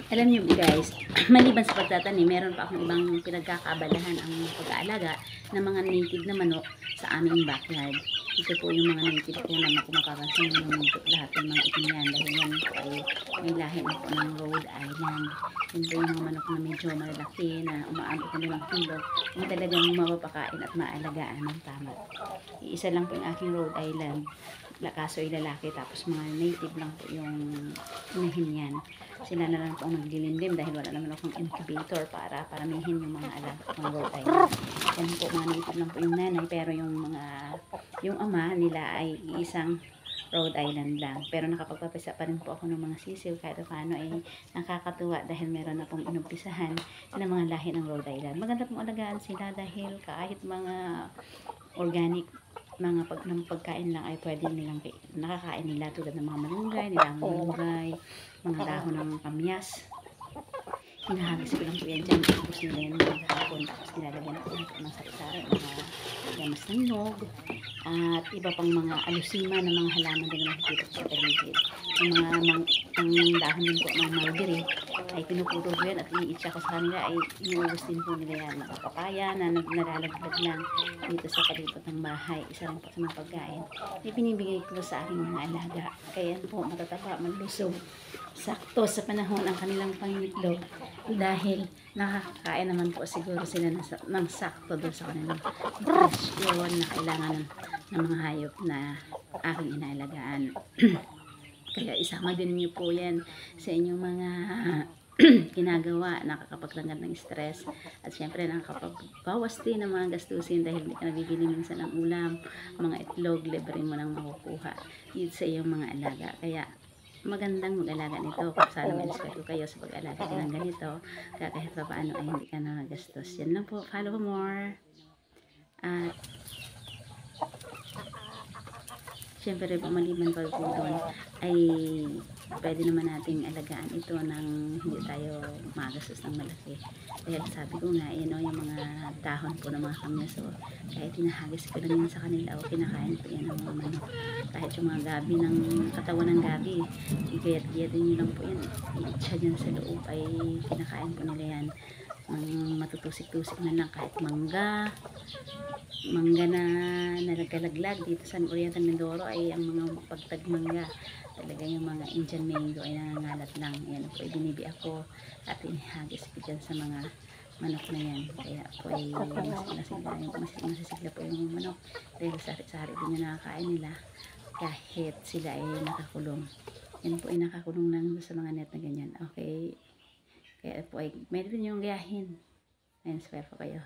Alam niyo guys, maliban sa pagtatanim, meron pa akong ibang pinagkakaabalahan ang pag-aalaga ng mga native na manok sa aming backyard. Ito po yung mga native ko na kung mapapansin yung lahat ng mga itim yan dahil yan po ay may lahi na po ng Rhode Island. Yun po yung mga manok na medyo malalaki na umaabot na 5 kilo yung talagang mapapakain at maalagaan ng tama. Iisa lang po yung aking Rhode Island. Kaso ay lalaki, tapos mga native lang po yung inahin yan. Sila na lang po ang naglilimlim dahil wala naman akong incubator para paramihin yung mga alaga ng Rhode Island. Yan po, mga native lang po yung nanay, pero yung ama nila ay isang Rhode Island lang. Pero nakapagpapisa pa rin po ako ng mga sisiw kahit paano ay nakakatuwa dahil meron na pong inumpisahan ng mga lahi ng Rhode Island. Maganda pong alagaan sila dahil kahit mga organic ng pagkain lang ay pwede nilang nakakain nila tulad ng mga malunggay, nilang malunggay, mga dahon ng kamyas. Hinahagis ko lang po yan dyan. Tapos nila yan ng hapon. Tapos nilalagyan ko ng sari-sari, mga yamas ng nyog, at iba pang mga alusima ng mga halaman din na nakikita ko sa paligid. Ang dahon din po ng mulberry ay pinupuro ko yan at iitsa ko sa kanila ay inuubos din po nila yan. Mga papaya na nalalaglag lang dito sa palibot ng bahay. Isa rin po sa mga pagkain. Ibinibigay ko sa aking mga alaga. Kaya po matataba, malusog. Sakto sa panahon ang kanilang pangitlog dahil nakakain naman po siguro sila ng sakto doon sa kanilang nutrition na kailangan ng mga hayop na aking inaalagaan. Kaya isama din niyo po yan sa inyong mga ginagawa, nakakapagtanggal ng stress at syempre nakakapagbawas din ng mga gastusin dahil hindi ka nabibili minsan ng ulam, mga itlog, libre mo nang makukuha dito sa iyong mga alaga. Kaya magandang mag-alaga nito kung sana ma-inspire kayo sa pag-alaga ng ganito, kaya kahit pa paano ay hindi ka na gastos. Yan lang po, follow more. At syempre po maliban pa po doon ay pwede naman nating alagaan ito nang hindi tayo magastos ng malaki. Kaya sabi ko nga, yung mga dahon po ng mga kamyas, so, kahit tinahagis ko lang yan sa kanila o kinakain po yan ng mga manok. Kahit yung mga gabi ng katawan ng gabi, igayat-gayatin nyo lang po yan. Itcha dyan sa loob ay kinakain po nila yan. Matutusik-tusik na lang kahit mangga na nalagalaglag dito sa Oriental Mindoro ay ang mga pagtagmangga. Talaga yung mga Indian mango ay nangangalat lang. Yan po, ibinibi ako at inihagis ko dyan sa mga manok na yan. Kaya po ay masisigla po yung manok dahil sari-sari din yung nakakain nila kahit sila ay nakakulong. Yan po ay nakakulong lang sa mga net na ganyan. Okay. Kaya po ay meron yung gayahin. Inspire po kayo.